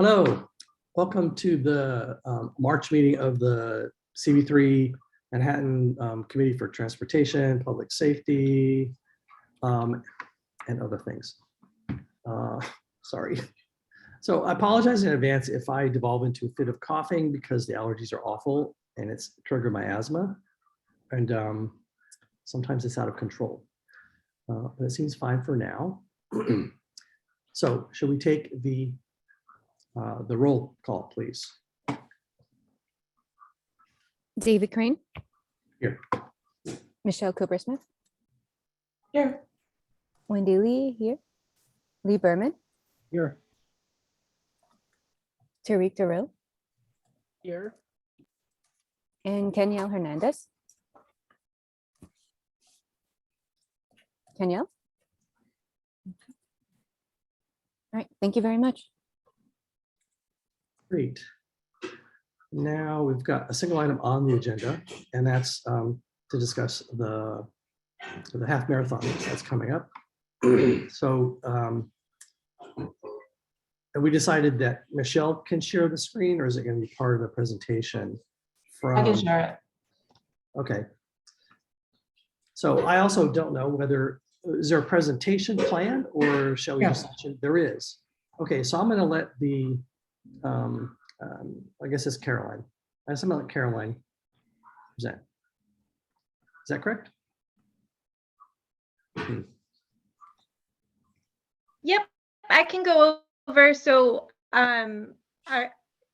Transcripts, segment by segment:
Hello, welcome to the March meeting of the CV3 Manhattan Committee for Transportation, Public Safety, and other things. Sorry. So I apologize in advance if I devolve into a fit of coughing because the allergies are awful and it's triggered my asthma. And sometimes it's out of control. But it seems fine for now. So should we take the roll call, please? David Crane. Here. Michelle Cooper-Smith. Here. Wendy Lee here. Lee Berman. Here. Tariq Darrell. Here. And Kenyelle Hernandez. Kenyelle? All right, thank you very much. Great. Now we've got a single item on the agenda, and that's to discuss the half marathon that's coming up. So and we decided that Michelle can share the screen, or is it going to be part of the presentation? I can share it. Okay. So I also don't know whether, is there a presentation planned, or shall we just mention there is? Okay, so I'm going to let the I guess it's Caroline. I'm going to let Caroline present. Is that correct? Yep, I can go over. So I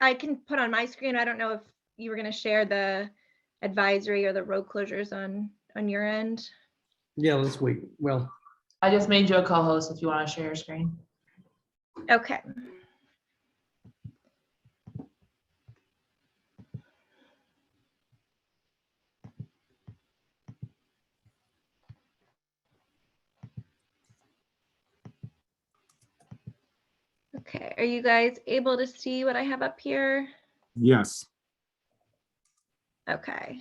can put on my screen. I don't know if you were going to share the advisory or the road closures on your end. Yeah, let's wait. Well, I just made you a co-host if you want to share your screen. Okay. Okay, are you guys able to see what I have up here? Yes. Okay.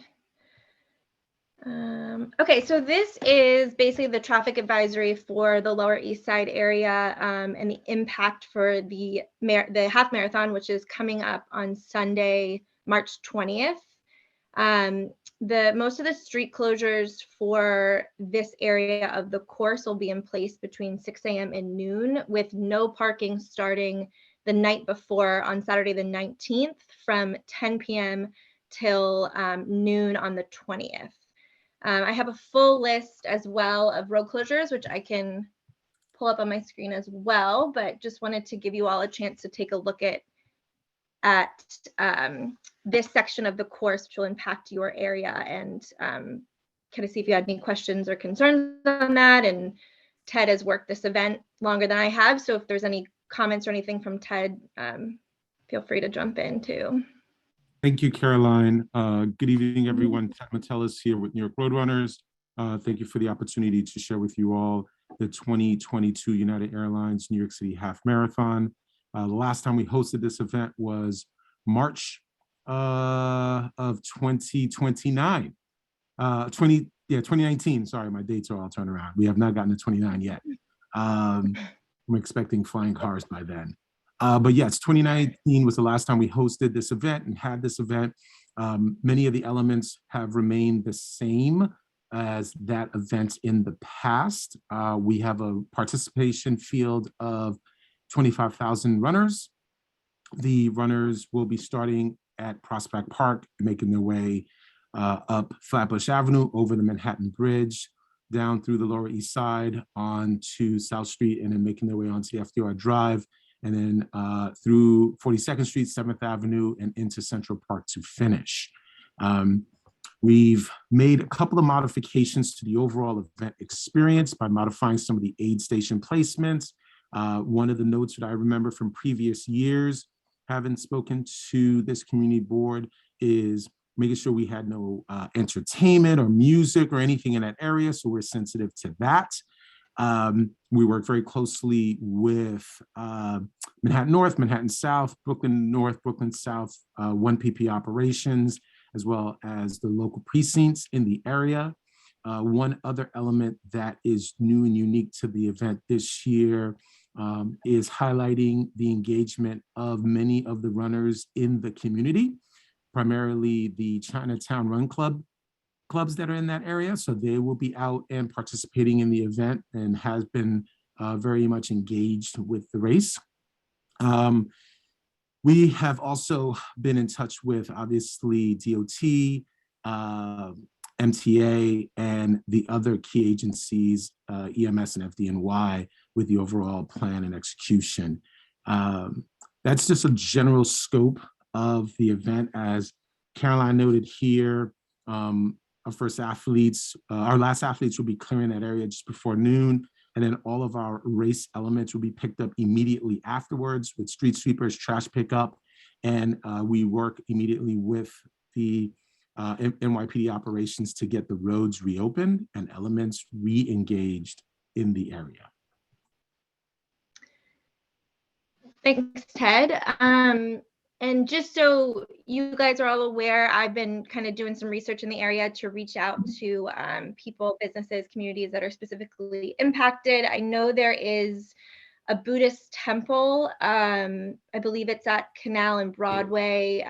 Okay, so this is basically the traffic advisory for the Lower East Side area and the impact for the half marathon, which is coming up on Sunday, March 20th. Most of the street closures for this area of the course will be in place between 6 a.m. and noon, with no parking starting the night before on Saturday the 19th from 10 p.m. till noon on the 20th. I have a full list as well of road closures, which I can pull up on my screen as well, but just wanted to give you all a chance to take a look at this section of the course, which will impact your area, and kind of see if you had any questions or concerns on that. And Ted has worked this event longer than I have, so if there's any comments or anything from Ted, feel free to jump in too. Thank you, Caroline. Good evening, everyone. Ted Metellus here with New York Roadrunners. Thank you for the opportunity to share with you all the 2022 United Airlines New York City Half Marathon. The last time we hosted this event was March of 2019. Sorry, my dates are all turned around. We have not gotten to 29 yet. I'm expecting flying cars by then. But yes, 2019 was the last time we hosted this event and had this event. Many of the elements have remained the same as that event in the past. We have a participation field of 25,000 runners. The runners will be starting at Prospect Park, making their way up Flatbush Avenue, over the Manhattan Bridge, down through the Lower East Side, onto South Street, and then making their way onto the FDR Drive, and then through 42nd Street, 7th Avenue, and into Central Park to finish. We've made a couple of modifications to the overall event experience by modifying some of the aid station placements. One of the notes that I remember from previous years, having spoken to this community board, is making sure we had no entertainment or music or anything in that area, so we're sensitive to that. We work very closely with Manhattan North, Manhattan South, Brooklyn North, Brooklyn South, 1PP operations, as well as the local precincts in the area. One other element that is new and unique to the event this year is highlighting the engagement of many of the runners in the community, primarily the Chinatown Run clubs that are in that area. So they will be out and participating in the event and has been very much engaged with the race. We have also been in touch with, obviously, DOT, MTA, and the other key agencies, EMS and FDNY, with the overall plan and execution. That's just a general scope of the event. As Caroline noted here, our last athletes will be clearing that area just before noon. And then all of our race elements will be picked up immediately afterwards with street sweepers, trash pickup. And we work immediately with the NYPD operations to get the roads reopened and elements re-engaged in the area. Thanks, Ted. And just so you guys are all aware, I've been kind of doing some research in the area to reach out to people, businesses, communities that are specifically impacted. I know there is a Buddhist temple, I believe it's at Canal and Broadway,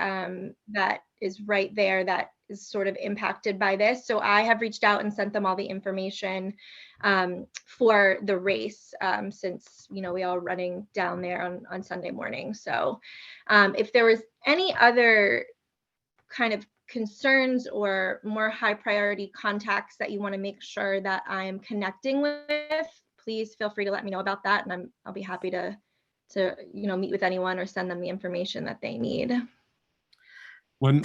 that is right there, that is sort of impacted by this. So I have reached out and sent them all the information for the race, since, you know, we are running down there on Sunday morning. So if there was any other kind of concerns or more high priority contacts that you want to make sure that I'm connecting with, please feel free to let me know about that, and I'll be happy to meet with anyone or send them the information that they need. I'm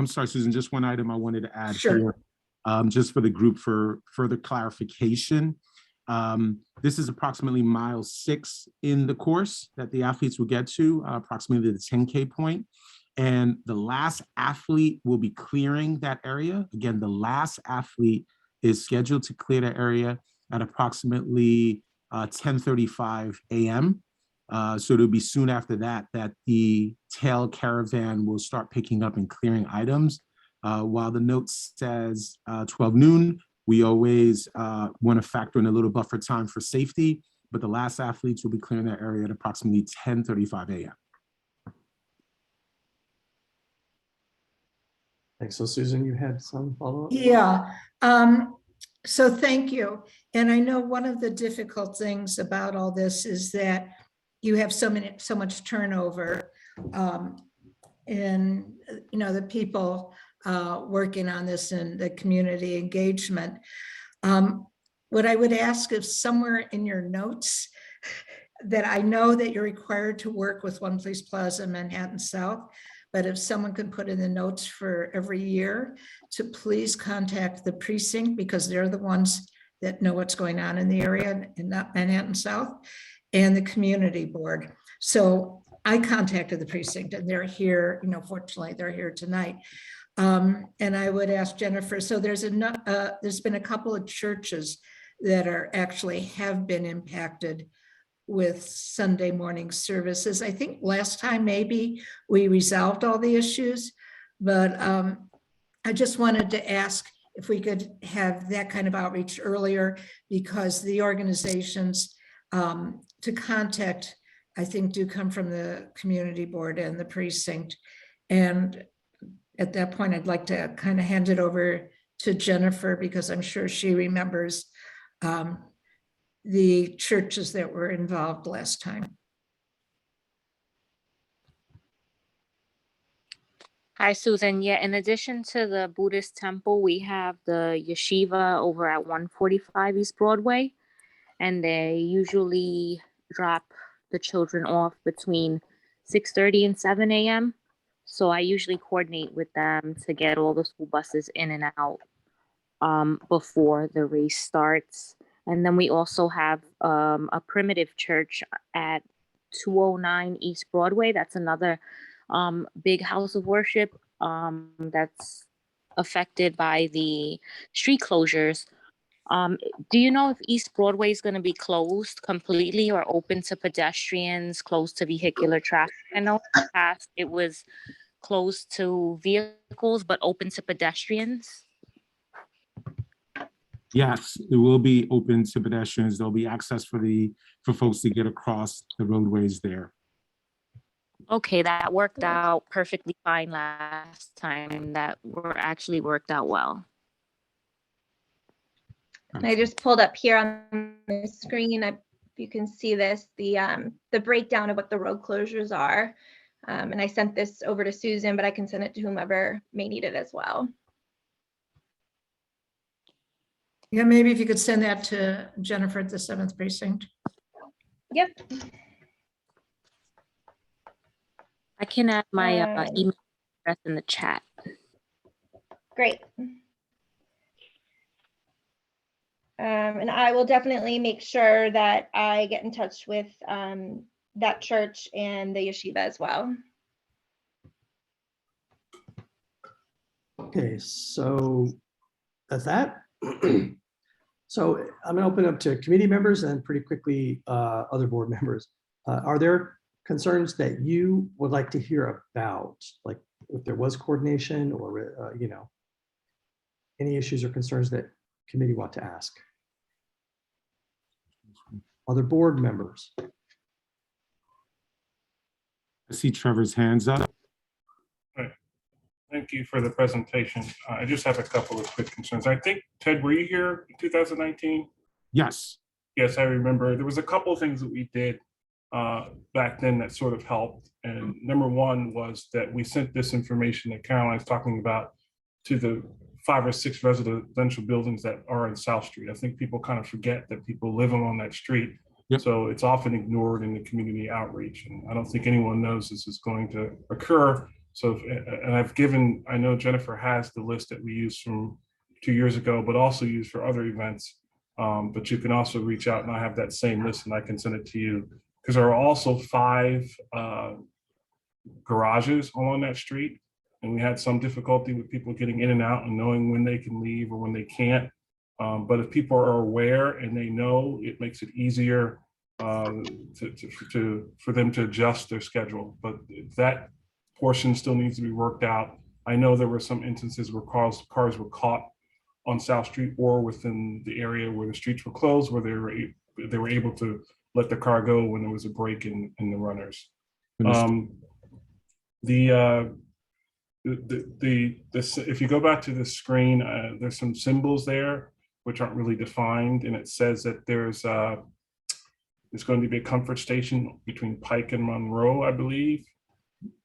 sorry, Susan, just one item I wanted to add here, just for the group for further clarification. This is approximately mile 6 in the course that the athletes will get to, approximately the 10K point. And the last athlete will be clearing that area. Again, the last athlete is scheduled to clear that area at approximately 10:35 a.m. So it'll be soon after that the tail caravan will start picking up and clearing items. While the note says 12 noon, we always want to factor in a little buffer time for safety, but the last athletes will be clearing that area at approximately 10:35 a.m. Thanks. So Susan, you had some follow-up? Yeah. So thank you. And I know one of the difficult things about all this is that you have so much turnover, and the people working on this and the community engagement. What I would ask is somewhere in your notes that I know that you're required to work with One Police Plaza, Manhattan South, but if someone could put in the notes for every year to please contact the precinct, because they're the ones that know what's going on in the area in Manhattan South, and the community board. So I contacted the precinct and they're here, fortunately they're here tonight. And I would ask Jennifer, so there's been a couple of churches that have been impacted with Sunday morning services. I think last time maybe we resolved all the issues, but I just wanted to ask if we could have that kind of outreach earlier, because the organizations to contact, I think, do come from the community board and the precinct. And at that point, I'd like to kind of hand it over to Jennifer, because I'm sure she remembers the churches that were involved last time. Hi, Susan. Yeah, in addition to the Buddhist temple, we have the yeshiva over at 145 East Broadway, and they usually drop the children off between 6:30 and 7 a.m. So I usually coordinate with them to get all the school buses in and out before the race starts. And then we also have a primitive church at 209 East Broadway. That's another big house of worship that's affected by the street closures. Do you know if East Broadway is going to be closed completely or open to pedestrians, closed to vehicular traffic? I know in the past it was closed to vehicles, but open to pedestrians. Yes, it will be open to pedestrians. There'll be access for the for folks to get across the roadways there. Okay, that worked out perfectly fine last time. That actually worked out well. And I just pulled up here on the screen. You can see this, the breakdown of what the road closures are. And I sent this over to Susan, but I can send it to whomever may need it as well. Yeah, maybe if you could send that to Jennifer at the 7th Precinct. Yep. I can add my Um, email address in the chat. Great. And I will definitely make sure that I get in touch with that church and the yeshiva as well. Okay, so that's that. So I'm gonna open up to committee members and pretty quickly other board members. Are there concerns that you would like to hear about? Like if there was coordination or, you know, any issues or concerns that committee want to ask? Other board members? I see Trevor's hands up. Thank you for the presentation. I just have a couple of quick concerns. I think, Ted, were you here in 2019? Yes. Yes, I remember. There was a couple of things that we did back then that sort of helped. And number one was that we sent this information that Caroline's talking about to the 5 or 6 residential buildings that are in South Street. I think people kind of forget that people live along that street. Yep. So it's often ignored in the community outreach. And I don't think anyone knows this is going to occur. So, and I know Jennifer has the list that we used from 2 years ago, but also used for other events. But you can also reach out and I have that same list and I can send it to you. Because there are also 5 garages along that street. And we had some difficulty with people getting in and out and knowing when they can leave or when they can't. But if people are aware and they know, it makes it easier for them to adjust their schedule. But that portion still needs to be worked out. I know there were some instances where cars were caught on South Street or within the area where the streets were closed, where they were able to let the car go when there was a break in the runners. If you go back to the screen, there's some symbols there which aren't really defined, and it says that there's going to be a comfort station between Pike and Monroe, I believe.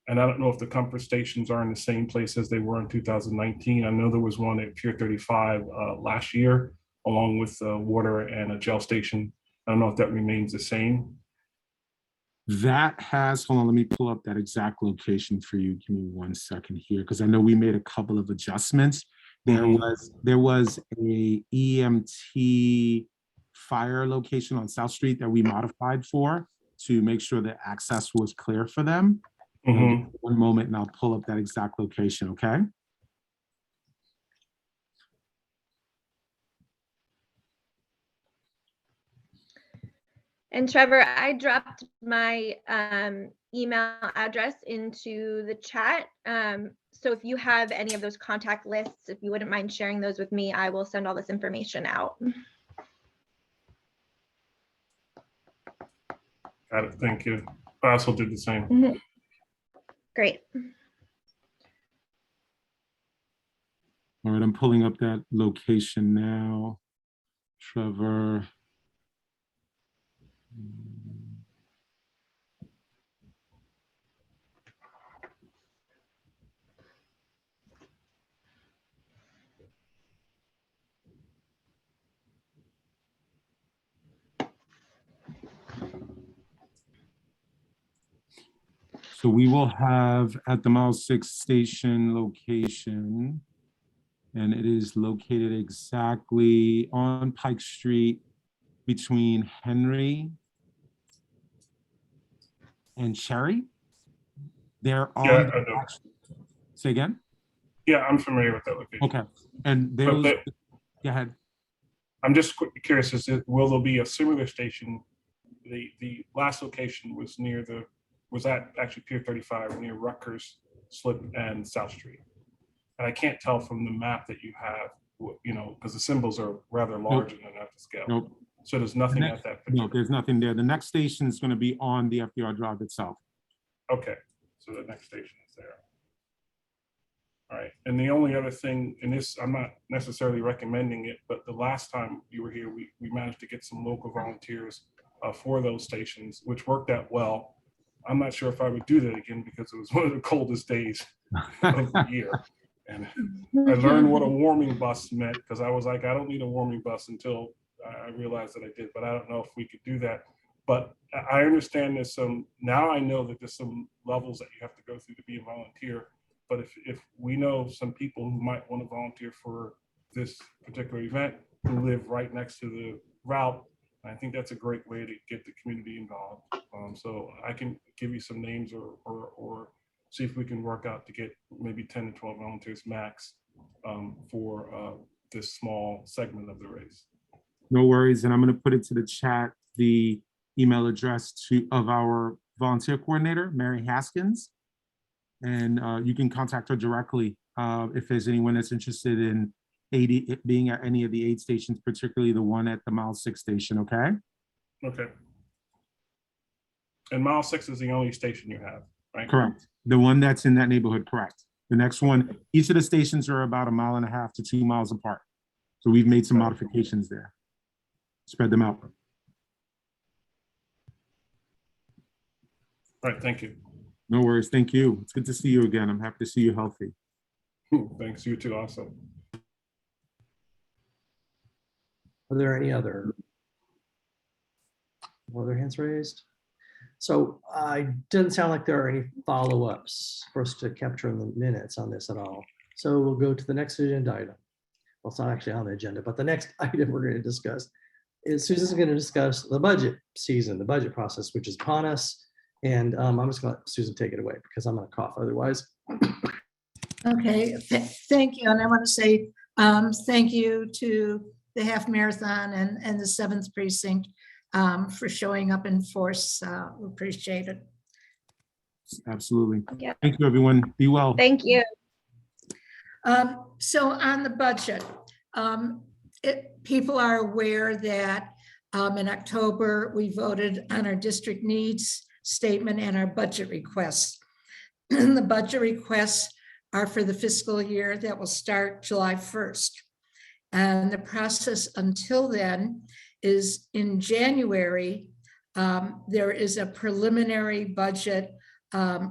And I don't know if the comfort stations are in the same place as they were in 2019. I know there was one at Pier 35 last year, along with water and a gel station. I don't know if that remains the same. That has, hold on, let me pull up that exact location for you. Give me 1 second here, because I know we made a couple of adjustments. There was a EMT fire location on South Street that we modified for to make sure that access was clear for them. Mm-hmm. 1 moment and I'll pull up that exact location, okay? And Trevor, I dropped my email address into the chat. So if you have any of those contact lists, if you wouldn't mind sharing those with me, I will send all this information out. Got it. Thank you. I also did the same. Mm-hmm. Great. All right, I'm pulling up that location now. Trevor. So we will have at the Mile 6 station location, and it is located exactly on Pike Street between Henry and Cherry. They're on. Yeah, I know. Say again? Yeah, I'm familiar with that location. Okay. And those, go ahead. I'm just curious, will there be a similar station? The last location was was at actually Pier 35 near Rutgers Slip and South Street. And I can't tell from the map that you have, you know, because the symbols are rather large and enough to scale. Nope. So there's nothing next- at that. No, particular. there's nothing there. The next station is going to be on the FDR Drive itself. Okay, so the next station is there. All right, and the only other thing, and this, I'm not necessarily recommending it, but the last time you were here, we managed to get some local volunteers for those stations, which worked out well. I'm not sure if I would do that again because it was one of the coldest days of the year. And I learned what a warming bus meant because I was like, I don't need a warming bus until I realized that I did, but I don't know if we could do that. But I understand there's some, now I know that there's some levels that you have to go through to be a volunteer. But if we know some people who might want to volunteer for this particular event who live right next to the route, I think that's a great way to get the community involved. So I can give you some names or see if we can work out to get maybe 10 to 12 volunteers max for this small segment of the race. No worries. And I'm going to put it to the chat, the email address of our volunteer coordinator, Mary Haskins. And you can contact her directly if there's anyone that's interested in being at any of the aid stations, particularly the one at the Mile 6 station, okay? Okay. And Mile 6 is the only station you have, right? Correct. The one that's in that neighborhood, correct. The next one, each of the stations are about 1.5 miles to 2 miles apart. So we've made some modifications there. Spread them out. All right, thank you. No worries. Thank you. It's good to see you again. I'm happy to see you healthy. Thanks, you too also. Are there any other hands raised? So I didn't sound like there are any follow-ups for us to capture in the minutes on this at all. So we'll go to the next agenda item. Well, it's not actually on the agenda, but the next item we're going to discuss is Susan's going to discuss the budget season, the budget process, which is upon us. And I'm just going to let Susan take it away because I'm going to cough otherwise. Okay, thank you. And I want to say thank you to the half marathon and the 7th precinct for showing up in force. We appreciate it. Absolutely. Yeah. Thank you, everyone. Be well. Thank you. So on the budget, people are aware that in October, we voted on our district needs statement and our budget requests. The budget requests are for the fiscal year that will start July 1st. And the process until then is in January, there is a preliminary budget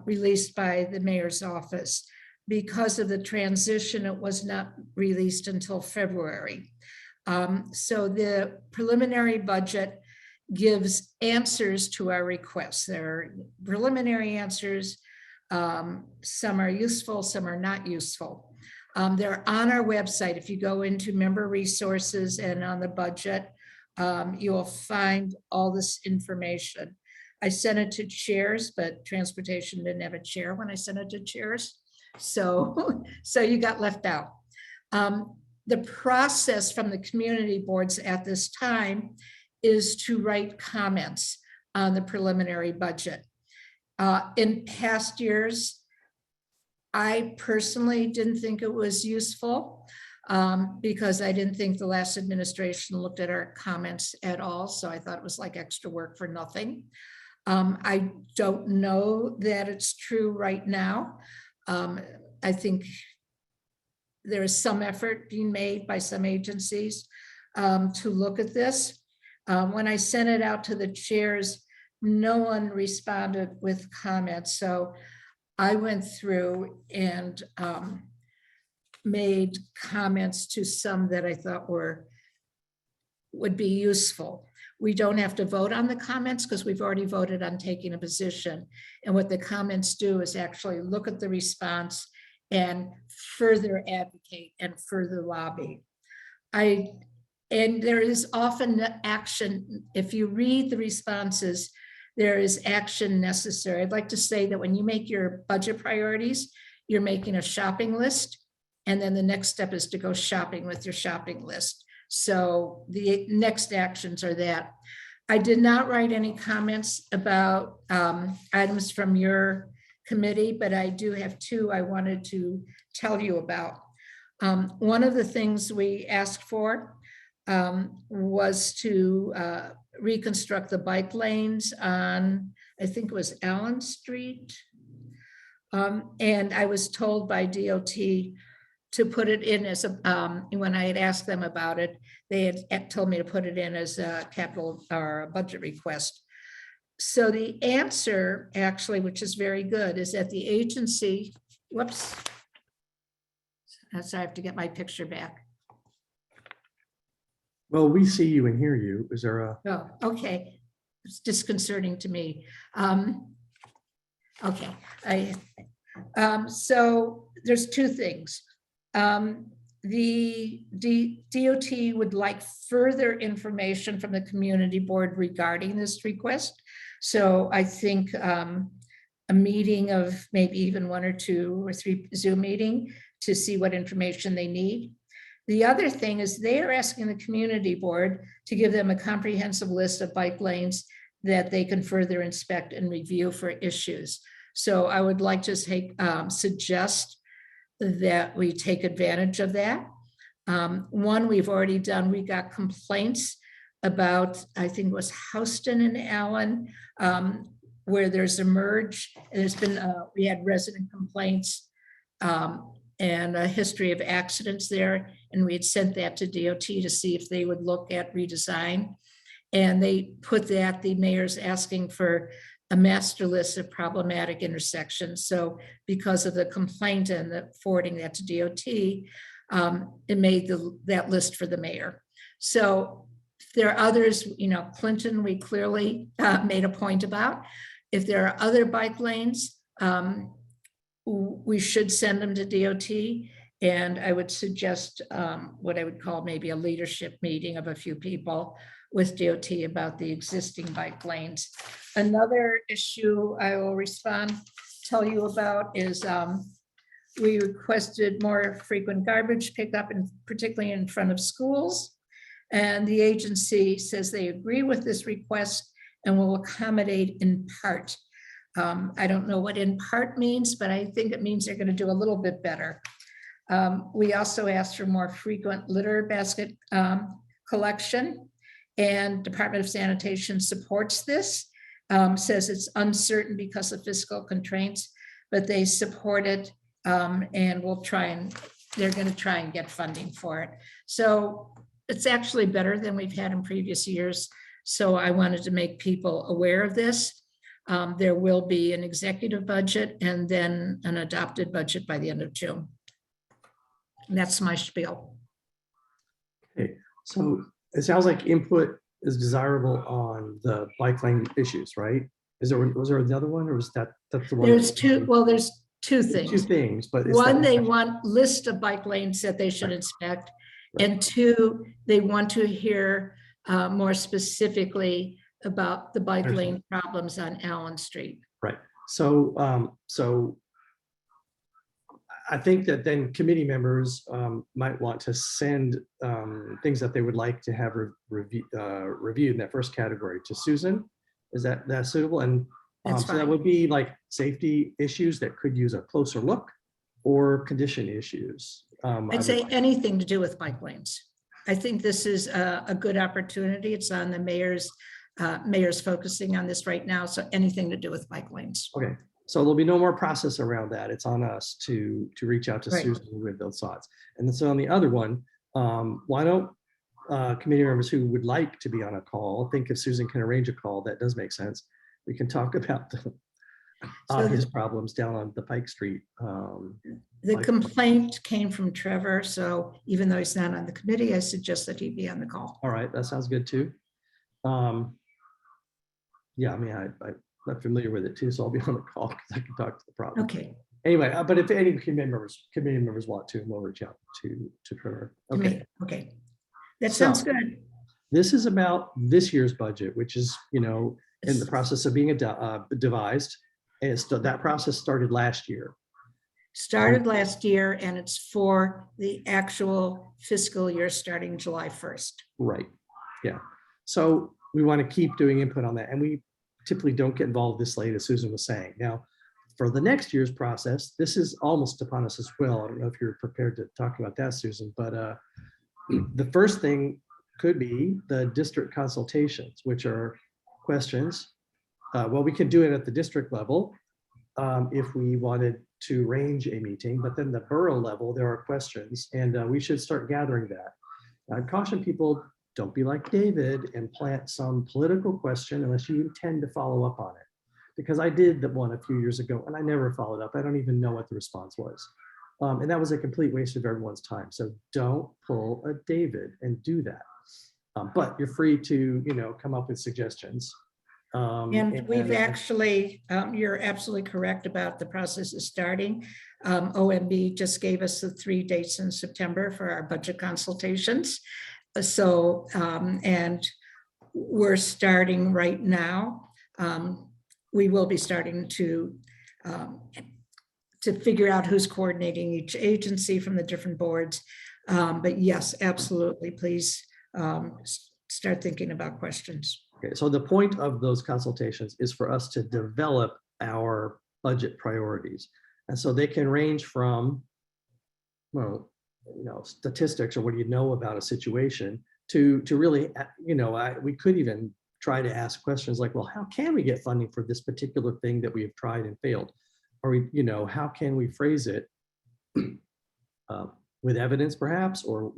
released by the mayor's office. Because of the transition, it was not released until February. So the preliminary budget gives answers to our requests. There are preliminary answers. Some are useful, some are not useful. They're on our website. If you go into member resources and on the budget, you will find all this information. I sent it to chairs, but transportation didn't have a chair when I sent it to chairs. So you got left out. The process from the community boards at this time is to write comments on the preliminary budget. In past years, I personally didn't think it was useful because I didn't think the last administration looked at our comments at all. So I thought it was like extra work for nothing. I don't know that it's true right now. I think there is some effort being made by some agencies to look at this. When I sent it out to the chairs, no one responded with comments. So I went through and made comments to some that I thought would be useful. We don't have to vote on the comments because we've already voted on taking a position. And what the comments do is actually look at the response and further advocate and further lobby. And there is often action. If you read the responses, there is action necessary. I'd like to say that when you make your budget priorities, you're making a shopping list. And then the next step is to go shopping with your shopping list. So the next actions are that. I did not write any comments about items from your committee, but I do have 2 I wanted to tell you about. One of the things we asked for was to reconstruct the bike lanes on, I think it was Allen Street. And I was told by DOT to put it in as a, when I had asked them about it, they had told me to put it in as a capital or a budget request. So the answer actually, which is very good, is that the agency, whoops. So I have to get my picture back. Well, we see you and hear you. Is there a, Oh, okay. It's disconcerting to me. Okay, so there's two things. The DOT would like further information from the community board regarding this request. So I think a meeting of maybe even 1 or 2 or 3 Zoom meeting to see what information they need. The other thing is they are asking the community board to give them a comprehensive list of bike lanes that they can further inspect and review for issues. So I would like to suggest that we take advantage of that. One we've already done, we got complaints about, I think it was Houston and Allen, where there's a merge. And there's been, we had resident complaints and a history of accidents there. And we had sent that to DOT to see if they would look at redesign. And they put that, the mayor's asking for a master list of problematic intersections. So because of the complaint and the forwarding that to DOT, it made that list for the mayor. So there are others, you know, Clinton, we clearly made a point about. If there are other bike lanes, we should send them to DOT. And I would suggest what I would call maybe a leadership meeting of a few people with DOT about the existing bike lanes. Another issue I will tell you about is we requested more frequent garbage pickup, and particularly in front of schools. And the agency says they agree with this request and will accommodate in part. I don't know what in part means, but I think it means they're going to do a little bit better. We also asked for more frequent litter basket collection, and Department of Sanitation supports this, says it's uncertain because of fiscal constraints, but they support it and will try and they're going to try and get funding for it. So it's actually better than we've had in previous years. So I wanted to make people aware of this. There will be an executive budget and then an adopted budget by the end of June. And that's my spiel. okay, so it sounds like input is desirable on the bike lane issues, right? Was there another one, or was that's the one? There's two, well, there's two Two things. things, but One, they want list of bike lanes that they should inspect. Right. And two, they want to hear more specifically about the bike lane problems on Allen Street. Right. So, so I think that then committee members might want to send things that they would like to have reviewed in that first category to Susan. Is that suitable? And That's so that fine. would be like safety issues that could use a closer look, or condition issues. I'd say anything to do with bike lanes. I think this is a good opportunity. It's on the mayor's focusing on this right now. So anything to do with bike lanes. Okay, so there'll be no more process around that. It's on us to reach out to Right. Susan with those thoughts. And then so on the other one, why don't committee members who would like to be on a call, I think if Susan can arrange a call, that does make sense. We can talk about the obvious problems down on the Pike Street. The Like- complaint came from Trevor. So even though he's not on the committee, I suggest that he be on the call. All right, that sounds good too. Yeah, I mean, I'm familiar with it too, so I'll be on the call because I can talk to the problem. Okay. Anyway, but if any committee members want to, we'll reach out to Trevor. Okay. Okay. That So- sounds good. This is about this year's budget, which is, you know, in the process of being devised. And that process started last year. Started last year and it's for the actual fiscal year starting July 1st. Right. Yeah. So we want to keep doing input on that. And we typically don't get involved this late, as Susan was saying. Now, for the next year's process, this is almost upon us as well. I don't know if you're prepared to talk about that, Susan, but the first thing could be the district consultations, which are questions. Well, we could do it at the district level if we wanted to arrange a meeting, but then the borough level, there are questions, and we should start gathering that. I'd caution people, don't be like David and plant some political question unless you intend to follow up on it. Because I did that one a few years ago and I never followed up. I don't even know what the response was. And that was a complete waste of everyone's time. So don't pull a David and do that. But you're free to, come up with suggestions. And we've actually, you're absolutely correct about the process is starting. OMB just gave us the 3 dates in September for our budget consultations. So, and we're starting right now. We will be starting to figure out who's coordinating each agency from the different boards. But yes, absolutely, please start thinking about questions. Okay, so the point of those consultations is for us to develop our budget priorities. And so they can range from, well, statistics or what do you know about a situation to really, we could even try to ask questions like, well, how can we get funding for this particular thing that we have tried and failed? Or, how can we phrase it with evidence perhaps, or,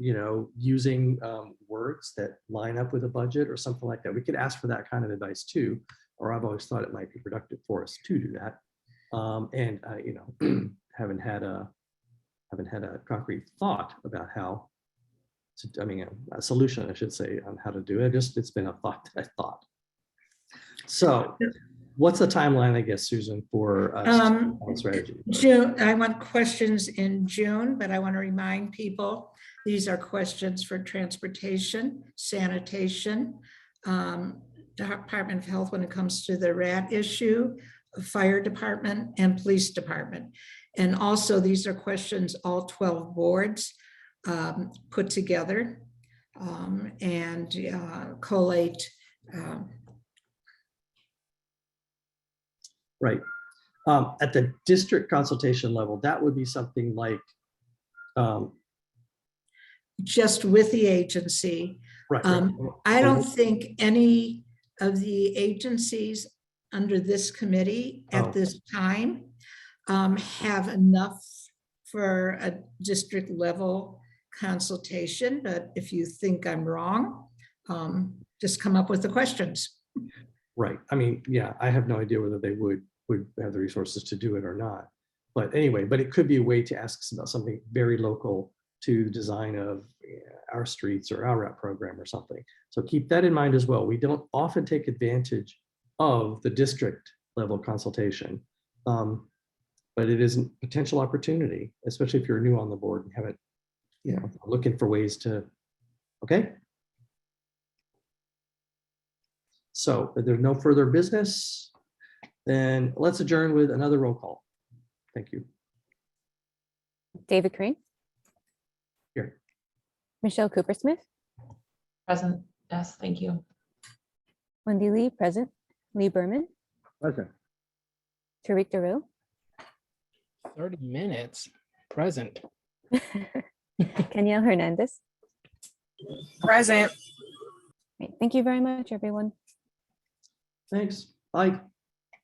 using words that line up with a budget or something like that. We could ask for that kind of advice too, or I've always thought it might be productive for us to do that. Haven't had a concrete thought about how to, a solution, I should say, on how to do it. It's been a thought that I thought. So what's the timeline, I guess, Susan, for strategy? June, I want questions in June, but I want to remind people, these are questions for transportation, sanitation, Department of Health when it comes to the rat issue, fire department, and police department. And also these are questions all 12 boards put together and collate. Right. At the district consultation level, that would be something like just with the agency. Right. I don't think any of the agencies under this committee at this time have enough for a district level consultation, but if you think I'm wrong, just come up with the questions. Right. Yeah, I have no idea whether they would have the resources to do it or not. But anyway, it could be a way to ask about something very local to the design of our streets or our route program or something. So keep that in mind as well. We don't often take advantage of the district level consultation, but it is a potential opportunity, especially if you're new on the board and haven't, looking for ways to, okay? So if there's no further business, then let's adjourn with another roll call. Thank you. David Crane. Here. Michelle Cooper-Smith. Present. Yes, thank you. Wendy Lee, present. Lee Berman. Present. Tariq Daru. 30 minutes. Present. Danielle Hernandez. Present. Great. Thank you very much, everyone. Thanks. Bye.